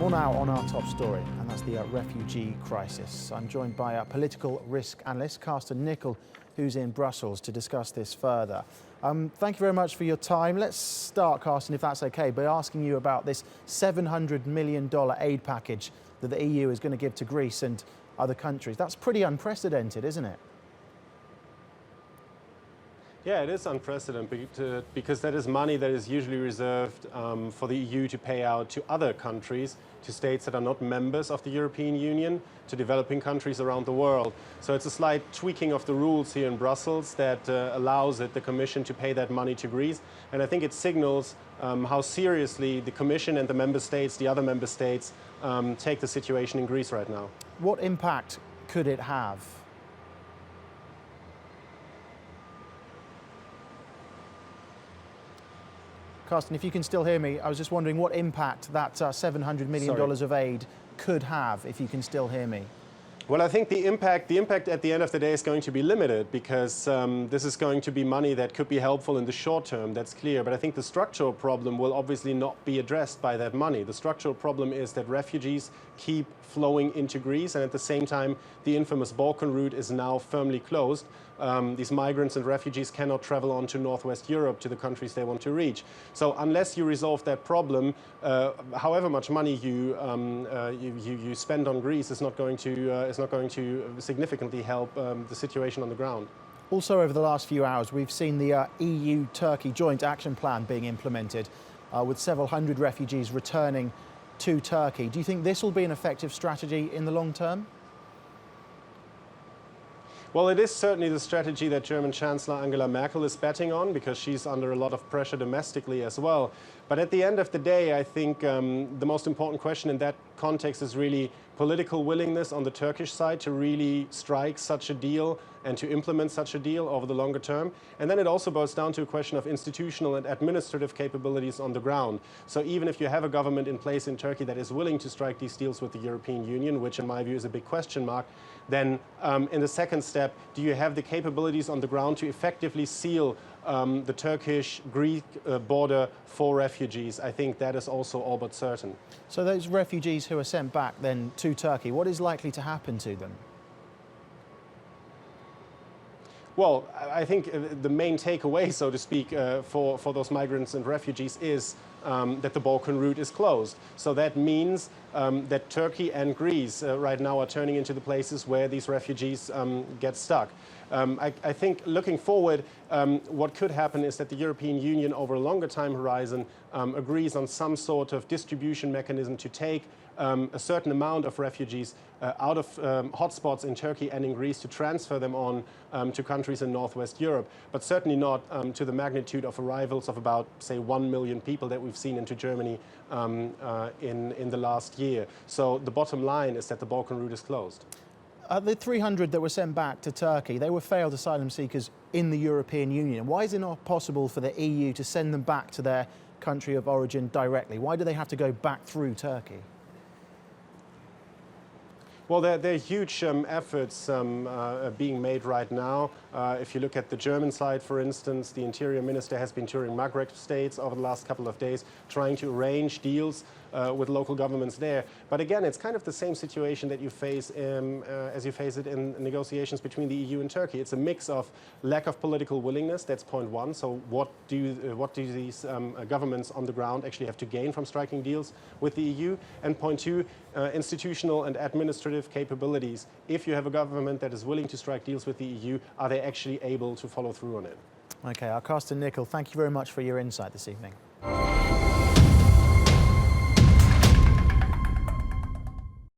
More now on our top story, and that's the refugee crisis. I'm joined by a political risk analyst, Carsten Nickel, who's in Brussels to discuss this further. Thank you very much for your time. Let's start, Carsten, if that's okay, by asking you about this $700 million aid package that the EU is going to give to Greece and other countries. That's pretty unprecedented, isn't it? Yeah, it is unprecedented because that is money that is usually reserved for the EU to pay out to other countries, to states that are not members of the European Union, to developing countries around the world. So it's a slight tweaking of the rules here in Brussels that allows the Commission to pay that money to Greece. And I think it signals how seriously the Commission and the member states, the other member states, take the situation in Greece right now. What impact could it have? Carsten, if you can still hear me, I was just wondering what impact that $700 million of aid could have, if you can still hear me. Well, I think the impact at the end of the day is going to be limited because this is going to be money that could be helpful in the short term, that's clear. But I think the structural problem will obviously not be addressed by that money. The structural problem is that refugees keep flowing into Greece, and at the same time, the infamous Balkan route is now firmly closed. These migrants and refugees cannot travel on to Northwest Europe, to the countries they want to reach. So unless you resolve that problem, however much money you spend on Greece is not going to significantly help the situation on the ground. Also, over the last few hours, we've seen the EU-Turkey Joint Action Plan being implemented with several hundred refugees returning to Turkey. Do you think this will be an effective strategy in the long term? Well, it is certainly the strategy that German Chancellor Angela Merkel is betting on, because she's under a lot of pressure domestically as well. But at the end of the day, I think the most important question in that context is really political willingness on the Turkish side to really strike such a deal and to implement such a deal over the longer term. And then it also boils down to a question of institutional and administrative capabilities on the ground. So even if you have a government in place in Turkey that is willing to strike these deals with the European Union, which in my view is a big question mark, then in the second step, do you have the capabilities on the ground to effectively seal the Turkish-Greek border for refugees? I think that is also all but certain. So those refugees who are sent back then to Turkey, what is likely to happen to them? Well, I think the main takeaway, so to speak, for those migrants and refugees is that the Balkan route is closed. So that means that Turkey and Greece right now are turning into the places where these refugees get stuck. I think looking forward, what could happen is that the European Union over a longer time horizon agrees on some sort of distribution mechanism to take a certain amount of refugees out of hotspots in Turkey and in Greece to transfer them on to countries in Northwest Europe, but certainly not to the magnitude of arrivals of about, say, 1 million people that we've seen into Germany in the last year. So the bottom line is that the Balkan route is closed. The 300 that were sent back to Turkey, they were failed asylum seekers in the European Union. Why is it not possible for the EU to send them back to their country of origin directly? Why do they have to go back through Turkey? Well, there are huge efforts being made right now. If you look at the German side, for instance, the Interior Minister has been touring Maghreb states over the last couple of days, trying to arrange deals with local governments there. But again, it's kind of the same situation that you face as you face it in negotiations between the EU and Turkey. It's a mix of lack of political willingness, that's point one. So what do these governments on the ground actually have to gain from striking deals with the EU? And point two, institutional and administrative capabilities. If you have a government that is willing to strike deals with the EU, are they actually able to follow through on it? Okay, Carsten Nickel, thank you very much for your insight this evening.